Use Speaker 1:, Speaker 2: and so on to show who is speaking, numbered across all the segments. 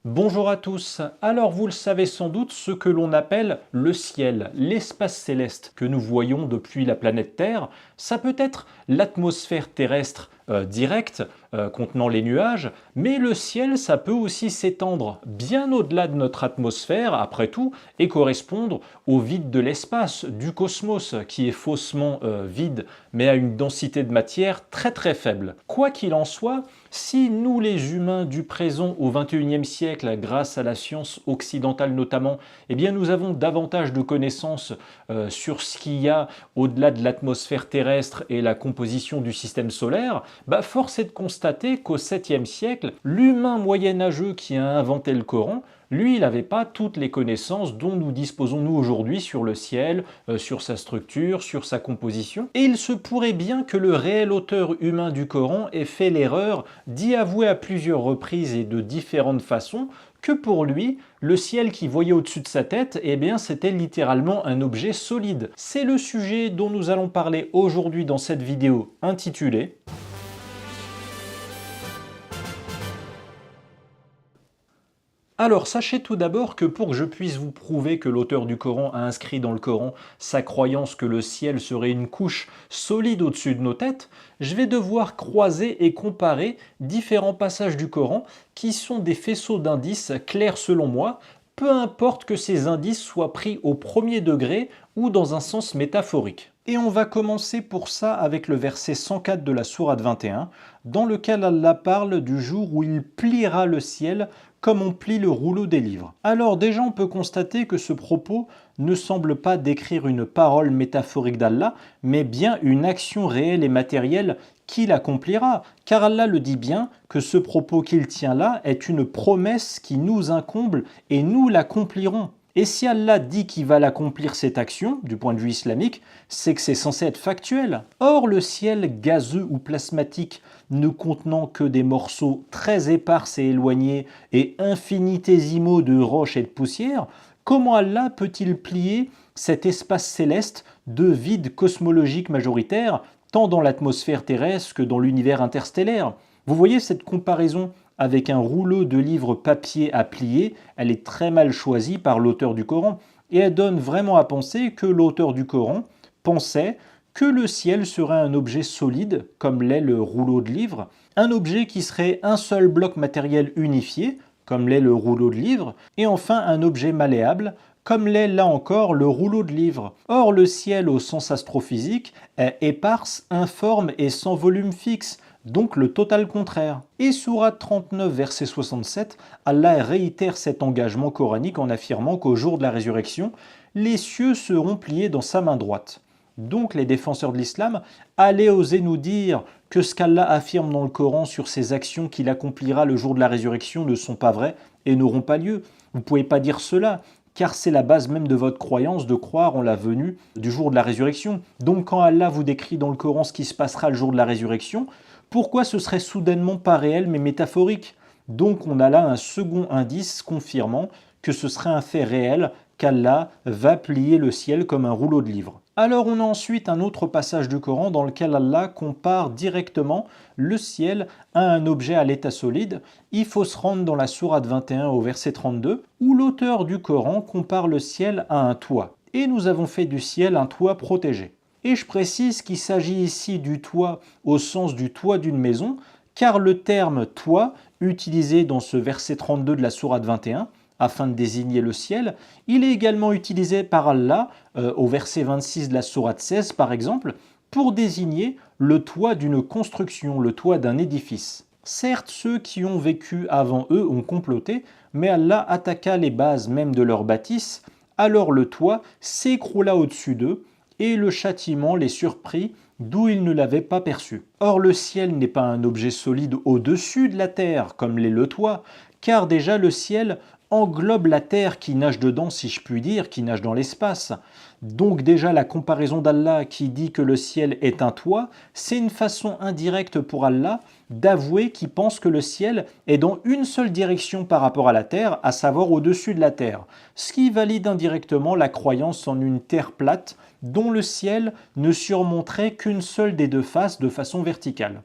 Speaker 1: Bonjour à tous. Alors vous le savez sans doute, ce que l'on appelle le ciel, l'espace céleste que nous voyons depuis la planète Terre, ça peut être l'atmosphère terrestre directe contenant les nuages, mais le ciel, ça peut aussi s'étendre bien au-delà de notre atmosphère, après tout, et correspondre au vide de l'espace, du cosmos, qui est faussement vide, mais à une densité de matière très très faible. Quoi qu'il en soit, si nous les humains du présent au XXIe siècle, grâce à la science occidentale notamment, eh bien nous avons davantage de connaissances sur ce qu'il y a au-delà de l'atmosphère terrestre et la composition du système solaire, force est de constater qu'au 7e siècle, l'humain moyenâgeux qui a inventé le Coran, lui, il n'avait pas toutes les connaissances dont nous disposons nous aujourd'hui sur le ciel, sur sa structure, sur sa composition. Et il se pourrait bien que le réel auteur humain du Coran ait fait l'erreur d'y avouer à plusieurs reprises et de différentes façons que pour lui, le ciel qui voyait au-dessus de sa tête, eh bien c'était littéralement un objet solide. C'est le sujet dont nous allons parler aujourd'hui dans cette vidéo intitulée Alors, sachez tout d'abord que pour que je puisse vous prouver que l'auteur du Coran a inscrit dans le Coran sa croyance que le ciel serait une couche solide au-dessus de nos têtes, je vais devoir croiser et comparer différents passages du Coran qui sont des faisceaux d'indices clairs selon moi, peu importe que ces indices soient pris au premier degré ou dans un sens métaphorique. Et on va commencer pour ça avec le verset 104 de la sourate 21, dans lequel Allah parle du jour où il pliera le ciel comme on plie le rouleau des livres. Alors déjà on peut constater que ce propos ne semble pas décrire une parole métaphorique d'Allah, mais bien une action réelle et matérielle qu'il accomplira, car Allah le dit bien que ce propos qu'il tient là est une promesse qui nous incombe et nous l'accomplirons. Et si Allah dit qu'il va l'accomplir cette action, du point de vue islamique, c'est que c'est censé être factuel. Or, le ciel gazeux ou plasmatique ne contenant que des morceaux très épars et éloignés et infinitésimaux de roches et de poussière, comment Allah peut-il plier cet espace céleste de vide cosmologique majoritaire, tant dans l'atmosphère terrestre que dans l'univers interstellaire? Vous voyez cette comparaison avec un rouleau de livres papier à plier, elle est très mal choisie par l'auteur du Coran et elle donne vraiment à penser que l'auteur du Coran pensait que le ciel serait un objet solide, comme l'est le rouleau de livres, un objet qui serait un seul bloc matériel unifié, comme l'est le rouleau de livres, et enfin un objet malléable, comme l'est là encore le rouleau de livres. Or, le ciel au sens astrophysique est éparse, informe et sans volume fixe, donc le total contraire. Et sourate 39, verset 67, Allah réitère cet engagement coranique en affirmant qu'au jour de la résurrection, les cieux seront pliés dans sa main droite. Donc les défenseurs de l'islam allaient oser nous dire que ce qu'Allah affirme dans le Coran sur ses actions qu'il accomplira le jour de la résurrection ne sont pas vraies et n'auront pas lieu. Vous ne pouvez pas dire cela, car c'est la base même de votre croyance de croire en la venue du jour de la résurrection. Donc quand Allah vous décrit dans le Coran ce qui se passera le jour de la résurrection, pourquoi ce serait soudainement pas réel mais métaphorique? Donc on a là un second indice confirmant que ce serait un fait réel qu'Allah va plier le ciel comme un rouleau de livres. Alors on a ensuite un autre passage du Coran dans lequel Allah compare directement le ciel à un objet à l'état solide. Il faut se rendre dans la sourate 21 au verset 32 où l'auteur du Coran compare le ciel à un toit. Et nous avons fait du ciel un toit protégé. Et je précise qu'il s'agit ici du toit au sens du toit d'une maison, car le terme toit, utilisé dans ce verset 32 de la sourate 21, afin de désigner le ciel, il est également utilisé par Allah, au verset 26 de la sourate 16 par exemple, pour désigner le toit d'une construction, le toit d'un édifice. Certes, ceux qui ont vécu avant eux ont comploté, mais Allah attaqua les bases même de leur bâtisse, alors le toit s'écroula au-dessus d'eux, et le châtiment les surprit d'où ils ne l'avaient pas perçu. Or le ciel n'est pas un objet solide au-dessus de la terre, comme l'est le toit, car déjà le ciel englobe la terre qui nage dedans, si je puis dire, qui nage dans l'espace. Donc déjà la comparaison d'Allah qui dit que le ciel est un toit, c'est une façon indirecte pour Allah d'avouer qu'il pense que le ciel est dans une seule direction par rapport à la terre, à savoir au-dessus de la terre, ce qui valide indirectement la croyance en une terre plate dont le ciel ne surmonterait qu'une seule des deux faces de façon verticale.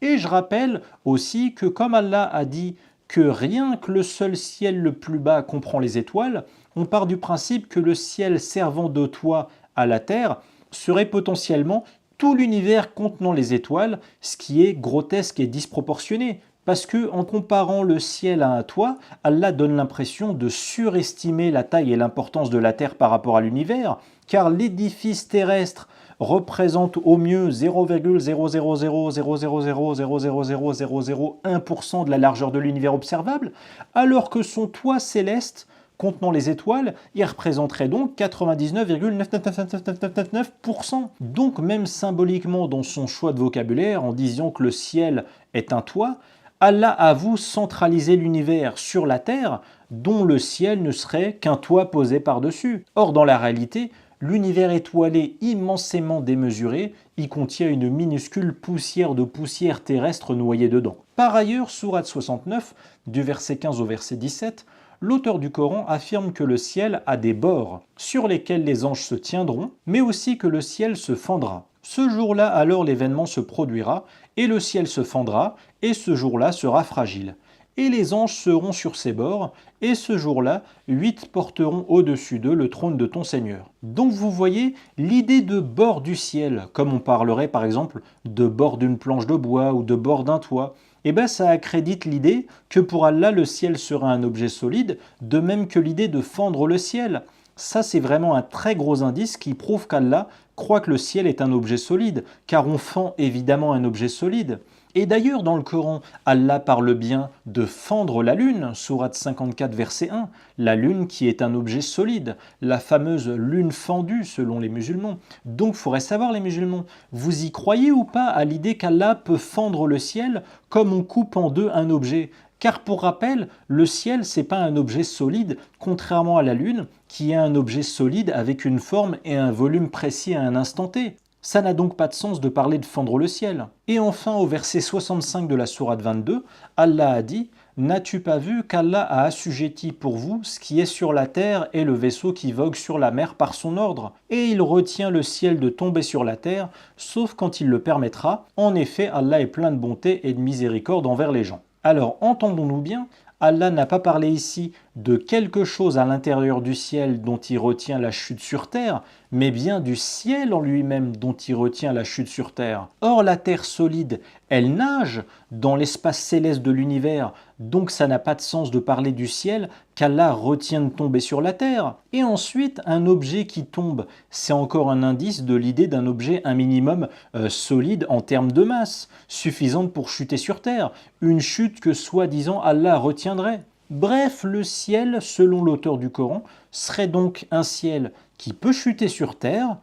Speaker 1: Et je rappelle aussi que comme Allah a dit que rien que le seul ciel le plus bas comprend les étoiles, on part du principe que le ciel servant de toit à la Terre serait potentiellement tout l'univers contenant les étoiles, ce qui est grotesque et disproportionné. Parce que, en comparant le ciel à un toit, Allah donne l'impression de surestimer la taille et l'importance de la Terre par rapport à l'univers, car l'édifice terrestre représente au mieux 0,0000000000001% de la largeur de l'univers observable, alors que son toit céleste contenant les étoiles, il représenterait donc 99,9999999%. Donc même symboliquement dans son choix de vocabulaire, en disant que le ciel est un toit, Allah avoue centraliser l'univers sur la terre, dont le ciel ne serait qu'un toit posé par-dessus. Or, dans la réalité, l'univers étoilé immensément démesuré y contient une minuscule poussière de poussière terrestre noyée dedans. Par ailleurs, sourate 69, du verset 15 au verset 17, l'auteur du Coran affirme que le ciel a des bords sur lesquels les anges se tiendront, mais aussi que le ciel se fendra. Ce jour-là, alors l'événement se produira, et le ciel se fendra, et ce jour-là sera fragile. Et les anges seront sur ses bords, et ce jour-là, 8 porteront au-dessus d'eux le trône de ton Seigneur. Donc vous voyez, l'idée de bord du ciel, comme on parlerait par exemple de bord d'une planche de bois ou de bord d'un toit, eh bien ça accrédite l'idée que pour Allah le ciel sera un objet solide, de même que l'idée de fendre le ciel. Ça c'est vraiment un très gros indice qui prouve qu'Allah croit que le ciel est un objet solide, car on fend évidemment un objet solide. Et d'ailleurs, dans le Coran, Allah parle bien de fendre la lune, sourate 54, verset 1, la lune qui est un objet solide, la fameuse lune fendue selon les musulmans. Donc, il faudrait savoir, les musulmans, vous y croyez ou pas à l'idée qu'Allah peut fendre le ciel comme on coupe en deux un objet ? Car pour rappel, le ciel, c'est pas un objet solide, contrairement à la lune, qui est un objet solide avec une forme et un volume précis à un instant T. Ça n'a donc pas de sens de parler de fendre le ciel. Et enfin, au verset 65 de la sourate 22, Allah a dit « N'as-tu pas vu qu'Allah a assujetti pour vous ce qui est sur la terre et le vaisseau qui vogue sur la mer par son ordre ? Et il retient le ciel de tomber sur la terre, sauf quand il le permettra. En effet, Allah est plein de bonté et de miséricorde envers les gens. » Alors, entendons-nous bien, Allah n'a pas parlé ici de quelque chose à l'intérieur du ciel dont il retient la chute sur terre, mais bien du ciel en lui-même dont il retient la chute sur terre. Or, la terre solide, elle nage dans l'espace céleste de l'univers, donc ça n'a pas de sens de parler du ciel qu'Allah retient de tomber sur la terre. Et ensuite, un objet qui tombe, c'est encore un indice de l'idée d'un objet un minimum solide en termes de masse, suffisante pour chuter sur terre, une chute que soi-disant Allah retiendrait. Bref, le ciel, selon l'auteur du Coran, serait donc un ciel qui peut chuter sur terre,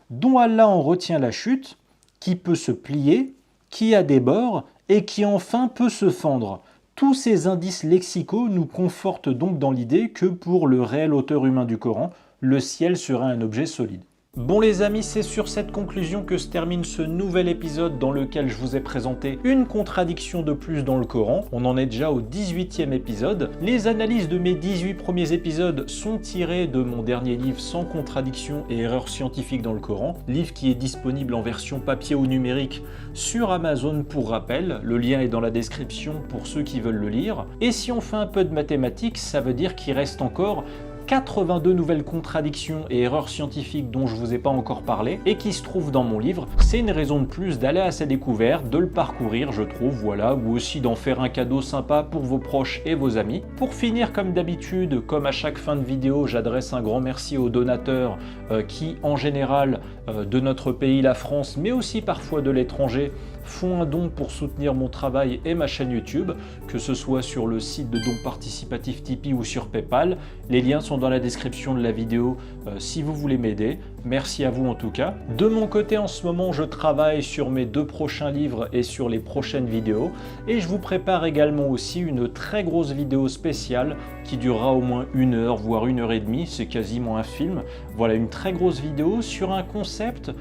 Speaker 1: dont Allah en retient la chute, qui peut se plier, qui a des bords et qui enfin peut se fendre. Tous ces indices lexicaux nous confortent donc dans l'idée que pour le réel auteur humain du Coran, le ciel serait un objet solide. Bon les amis, c'est sur cette conclusion que se termine ce nouvel épisode dans lequel je vous ai présenté une contradiction de plus dans le Coran. On en est déjà au 18e épisode. Les analyses de mes 18 premiers épisodes sont tirées de mon dernier livre Sans contradiction et erreurs scientifiques dans le Coran, livre qui est disponible en version papier ou numérique sur Amazon pour rappel. Le lien est dans la description pour ceux qui veulent le lire. Et si on fait un peu de mathématiques, ça veut dire qu'il reste encore 82 nouvelles contradictions et erreurs scientifiques dont je ne vous ai pas encore parlé et qui se trouvent dans mon livre. C'est une raison de plus d'aller à sa découverte, de le parcourir, je trouve, voilà, ou aussi d'en faire un cadeau sympa pour vos proches et vos amis. Pour finir, comme d'habitude, comme à chaque fin de vidéo, j'adresse un grand merci aux donateurs qui, en général, de notre pays, la France, mais aussi parfois de l'étranger, font un don pour soutenir mon travail et ma chaîne YouTube, que ce soit sur le site de dons participatifs Tipeee ou sur Paypal. Les liens sont dans la description de la vidéo si vous voulez m'aider. Merci à vous en tout cas. De mon côté, en ce moment, je travaille sur mes 2 prochains livres et sur les prochaines vidéos. Et je vous prépare également aussi une très grosse vidéo spéciale qui durera au moins 1 heure, voire 1 heure et demie. C'est quasiment un film. Voilà, une très grosse vidéo sur un concept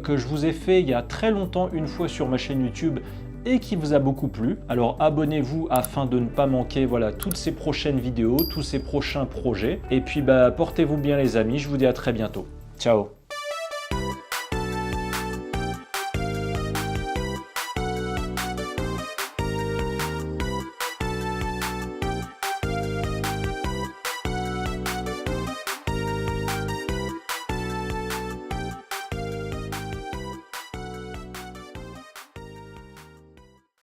Speaker 1: que je vous ai fait il y a très longtemps une fois sur ma chaîne YouTube et qui vous a beaucoup plu. Alors abonnez-vous afin de ne pas manquer voilà, toutes ces prochaines vidéos, tous ces prochains projets. Et puis portez-vous bien les amis, je vous dis à très bientôt. Ciao.